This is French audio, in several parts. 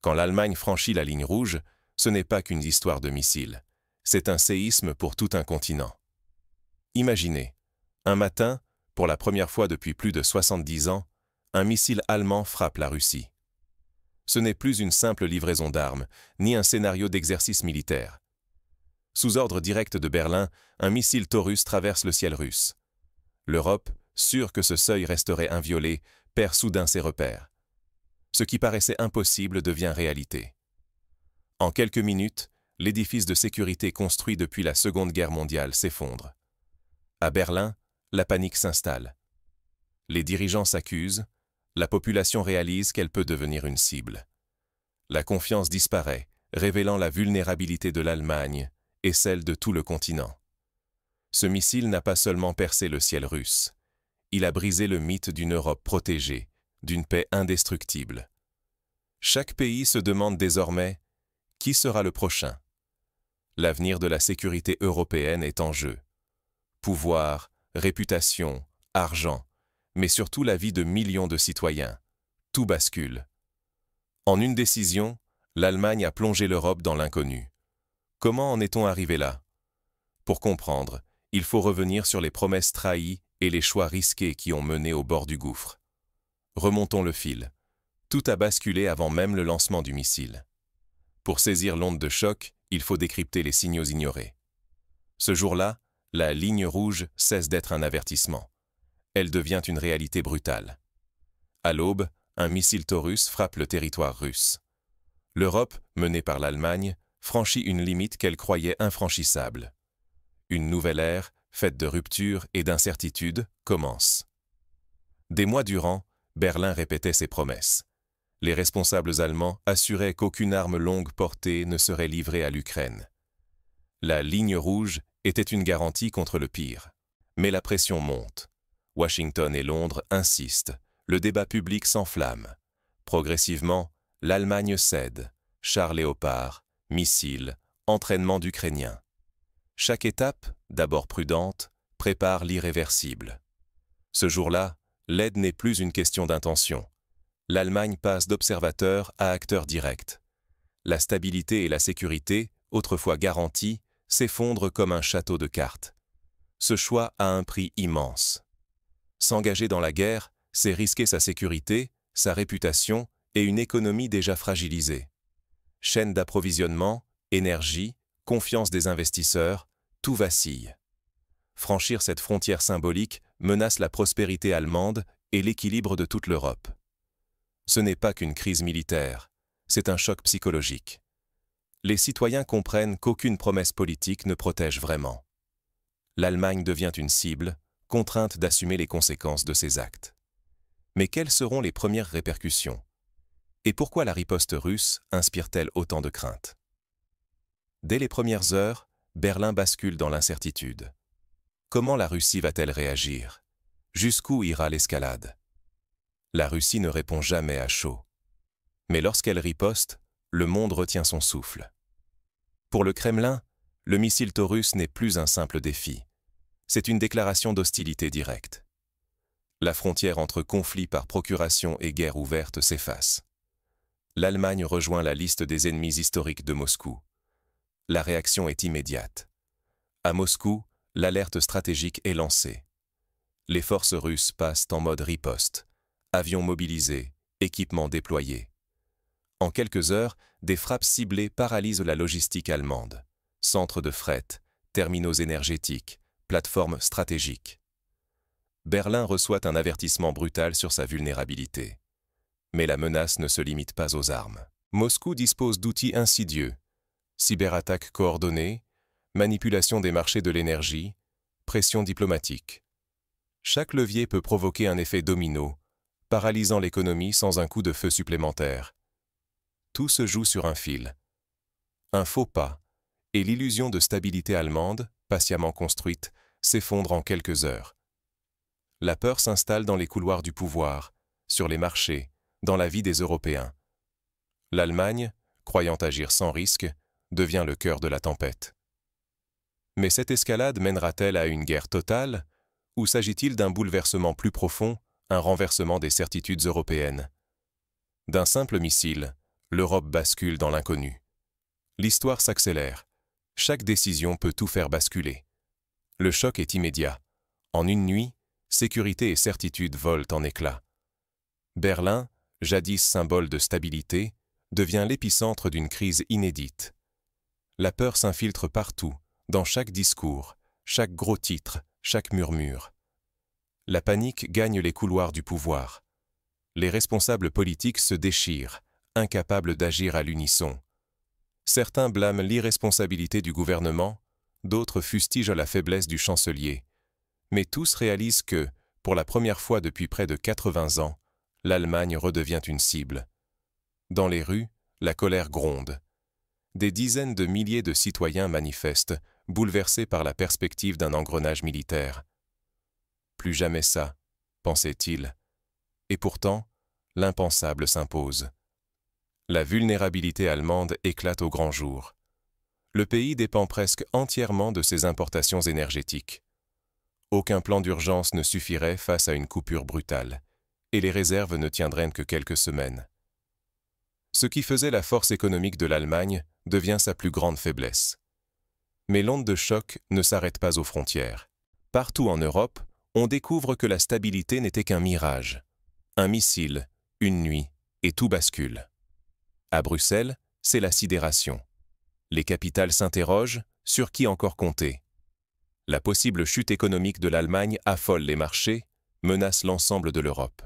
Quand l'Allemagne franchit la ligne rouge, ce n'est pas qu'une histoire de missiles. C'est un séisme pour tout un continent. Imaginez, un matin, pour la première fois depuis plus de 70 ans, un missile allemand frappe la Russie. Ce n'est plus une simple livraison d'armes, ni un scénario d'exercice militaire. Sous ordre direct de Berlin, un missile Taurus traverse le ciel russe. L'Europe, sûre que ce seuil resterait inviolé, perd soudain ses repères. Ce qui paraissait impossible devient réalité. En quelques minutes, l'édifice de sécurité construit depuis la Seconde Guerre mondiale s'effondre. À Berlin, la panique s'installe. Les dirigeants s'accusent, la population réalise qu'elle peut devenir une cible. La confiance disparaît, révélant la vulnérabilité de l'Allemagne et celle de tout le continent. Ce missile n'a pas seulement percé le ciel russe, il a brisé le mythe d'une Europe protégée, d'une paix indestructible. Chaque pays se demande désormais « Qui sera le prochain ?» L'avenir de la sécurité européenne est en jeu. Pouvoir, réputation, argent, mais surtout la vie de millions de citoyens. Tout bascule. En une décision, l'Allemagne a plongé l'Europe dans l'inconnu. Comment en est-on arrivé là? Pour comprendre, il faut revenir sur les promesses trahies et les choix risqués qui ont mené au bord du gouffre. Remontons le fil. Tout a basculé avant même le lancement du missile. Pour saisir l'onde de choc, il faut décrypter les signaux ignorés. Ce jour-là, la ligne rouge cesse d'être un avertissement. Elle devient une réalité brutale. À l'aube, un missile Taurus frappe le territoire russe. L'Europe, menée par l'Allemagne, franchit une limite qu'elle croyait infranchissable. Une nouvelle ère, faite de ruptures et d'incertitudes, commence. Des mois durant, Berlin répétait ses promesses. Les responsables allemands assuraient qu'aucune arme longue portée ne serait livrée à l'Ukraine. La ligne rouge était une garantie contre le pire. Mais la pression monte. Washington et Londres insistent. Le débat public s'enflamme. Progressivement, l'Allemagne cède. Chars Léopard, missiles, entraînement d'Ukrainiens. Chaque étape, d'abord prudente, prépare l'irréversible. Ce jour-là, l'aide n'est plus une question d'intention. L'Allemagne passe d'observateur à acteur direct. La stabilité et la sécurité, autrefois garanties, s'effondrent comme un château de cartes. Ce choix a un prix immense. S'engager dans la guerre, c'est risquer sa sécurité, sa réputation et une économie déjà fragilisée. Chaîne d'approvisionnement, énergie, confiance des investisseurs, tout vacille. Franchir cette frontière symbolique menace la prospérité allemande et l'équilibre de toute l'Europe. Ce n'est pas qu'une crise militaire, c'est un choc psychologique. Les citoyens comprennent qu'aucune promesse politique ne protège vraiment. L'Allemagne devient une cible, contrainte d'assumer les conséquences de ses actes. Mais quelles seront les premières répercussions? Et pourquoi la riposte russe inspire-t-elle autant de crainte? Dès les premières heures, Berlin bascule dans l'incertitude. Comment la Russie va-t-elle réagir? Jusqu'où ira l'escalade? La Russie ne répond jamais à chaud. Mais lorsqu'elle riposte, le monde retient son souffle. Pour le Kremlin, le missile Taurus n'est plus un simple défi. C'est une déclaration d'hostilité directe. La frontière entre conflit par procuration et guerre ouverte s'efface. L'Allemagne rejoint la liste des ennemis historiques de Moscou. La réaction est immédiate. À Moscou, l'alerte stratégique est lancée. Les forces russes passent en mode riposte. Avions mobilisés, équipements déployés. En quelques heures, des frappes ciblées paralysent la logistique allemande. Centres de fret, terminaux énergétiques, plateformes stratégiques. Berlin reçoit un avertissement brutal sur sa vulnérabilité. Mais la menace ne se limite pas aux armes. Moscou dispose d'outils insidieux. Cyberattaques coordonnées, manipulation des marchés de l'énergie, pression diplomatique. Chaque levier peut provoquer un effet domino, paralysant l'économie sans un coup de feu supplémentaire. Tout se joue sur un fil. Un faux pas, et l'illusion de stabilité allemande, patiemment construite, s'effondre en quelques heures. La peur s'installe dans les couloirs du pouvoir, sur les marchés, dans la vie des Européens. L'Allemagne, croyant agir sans risque, devient le cœur de la tempête. Mais cette escalade mènera-t-elle à une guerre totale, ou s'agit-il d'un bouleversement plus profond, un renversement des certitudes européennes? D'un simple missile, L'Europe bascule dans l'inconnu. L'histoire s'accélère. Chaque décision peut tout faire basculer. Le choc est immédiat. En une nuit, sécurité et certitude volent en éclats. Berlin, jadis symbole de stabilité, devient l'épicentre d'une crise inédite. La peur s'infiltre partout, dans chaque discours, chaque gros titre, chaque murmure. La panique gagne les couloirs du pouvoir. Les responsables politiques se déchirent, incapables d'agir à l'unisson. Certains blâment l'irresponsabilité du gouvernement, d'autres fustigent la faiblesse du chancelier. Mais tous réalisent que, pour la première fois depuis près de 80 ans, l'Allemagne redevient une cible. Dans les rues, la colère gronde. Des dizaines de milliers de citoyens manifestent, bouleversés par la perspective d'un engrenage militaire. Plus jamais ça, pensait-il. Et pourtant, l'impensable s'impose. La vulnérabilité allemande éclate au grand jour. Le pays dépend presque entièrement de ses importations énergétiques. Aucun plan d'urgence ne suffirait face à une coupure brutale, et les réserves ne tiendraient que quelques semaines. Ce qui faisait la force économique de l'Allemagne devient sa plus grande faiblesse. Mais l'onde de choc ne s'arrête pas aux frontières. Partout en Europe, on découvre que la stabilité n'était qu'un mirage. Un missile, une nuit, et tout bascule. À Bruxelles, c'est la sidération. Les capitales s'interrogent, sur qui encore compter? La possible chute économique de l'Allemagne affole les marchés, menace l'ensemble de l'Europe.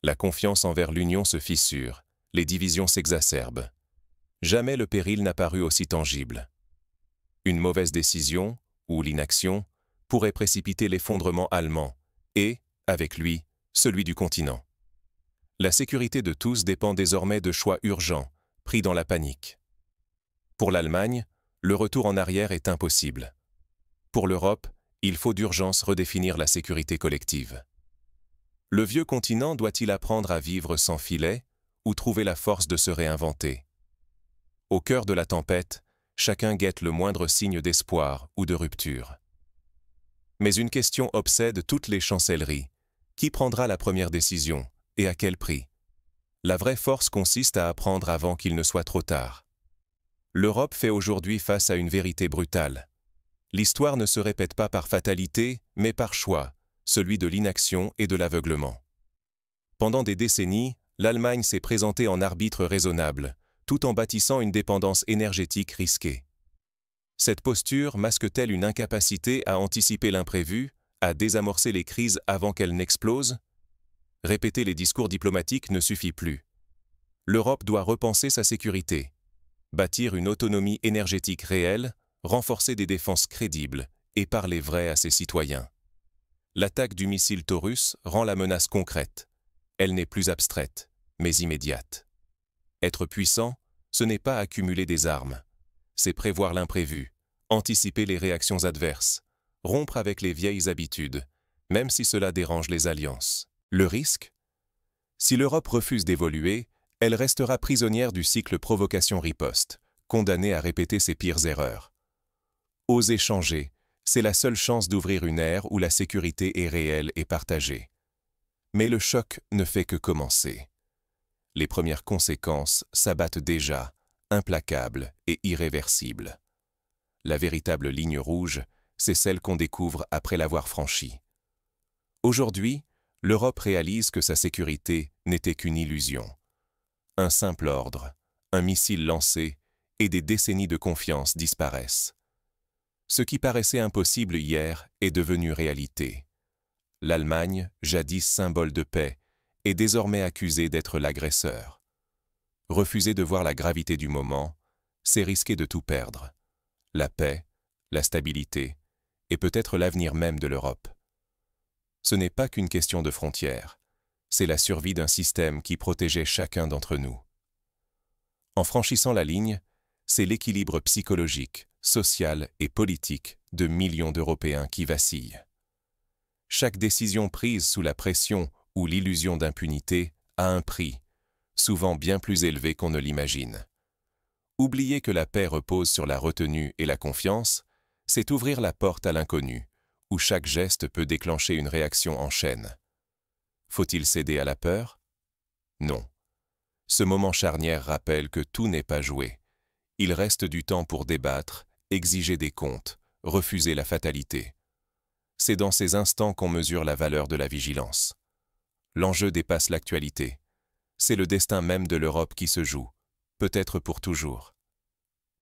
La confiance envers l'Union se fissure, les divisions s'exacerbent. Jamais le péril n'a paru aussi tangible. Une mauvaise décision, ou l'inaction, pourrait précipiter l'effondrement allemand et, avec lui, celui du continent. La sécurité de tous dépend désormais de choix urgents, pris dans la panique. Pour l'Allemagne, le retour en arrière est impossible. Pour l'Europe, il faut d'urgence redéfinir la sécurité collective. Le vieux continent doit-il apprendre à vivre sans filet ou trouver la force de se réinventer? Au cœur de la tempête, chacun guette le moindre signe d'espoir ou de rupture. Mais une question obsède toutes les chancelleries. Qui prendra la première décision et à quel prix? La vraie force consiste à apprendre avant qu'il ne soit trop tard. L'Europe fait aujourd'hui face à une vérité brutale. L'histoire ne se répète pas par fatalité, mais par choix, celui de l'inaction et de l'aveuglement. Pendant des décennies, l'Allemagne s'est présentée en arbitre raisonnable, tout en bâtissant une dépendance énergétique risquée. Cette posture masque-t-elle une incapacité à anticiper l'imprévu, à désamorcer les crises avant qu'elles n'explosent? Répéter les discours diplomatiques ne suffit plus. L'Europe doit repenser sa sécurité, bâtir une autonomie énergétique réelle, renforcer des défenses crédibles et parler vrai à ses citoyens. L'attaque du missile Taurus rend la menace concrète. Elle n'est plus abstraite, mais immédiate. Être puissant, ce n'est pas accumuler des armes. C'est prévoir l'imprévu, anticiper les réactions adverses, rompre avec les vieilles habitudes, même si cela dérange les alliances. Le risque? Si l'Europe refuse d'évoluer, elle restera prisonnière du cycle provocation-riposte, condamnée à répéter ses pires erreurs. Oser changer, c'est la seule chance d'ouvrir une ère où la sécurité est réelle et partagée. Mais le choc ne fait que commencer. Les premières conséquences s'abattent déjà, implacables et irréversibles. La véritable ligne rouge, c'est celle qu'on découvre après l'avoir franchie. Aujourd'hui, l'Europe réalise que sa sécurité n'était qu'une illusion. Un simple ordre, un missile lancé et des décennies de confiance disparaissent. Ce qui paraissait impossible hier est devenu réalité. L'Allemagne, jadis symbole de paix, est désormais accusée d'être l'agresseur. Refuser de voir la gravité du moment, c'est risquer de tout perdre. La paix, la stabilité, et peut-être l'avenir même de l'Europe. Ce n'est pas qu'une question de frontières, c'est la survie d'un système qui protégeait chacun d'entre nous. En franchissant la ligne, c'est l'équilibre psychologique, social et politique de millions d'Européens qui vacillent. Chaque décision prise sous la pression ou l'illusion d'impunité a un prix, souvent bien plus élevé qu'on ne l'imagine. Oublier que la paix repose sur la retenue et la confiance, c'est ouvrir la porte à l'inconnu, où chaque geste peut déclencher une réaction en chaîne. Faut-il céder à la peur? Non. Ce moment charnière rappelle que tout n'est pas joué. Il reste du temps pour débattre, exiger des comptes, refuser la fatalité. C'est dans ces instants qu'on mesure la valeur de la vigilance. L'enjeu dépasse l'actualité. C'est le destin même de l'Europe qui se joue, peut-être pour toujours.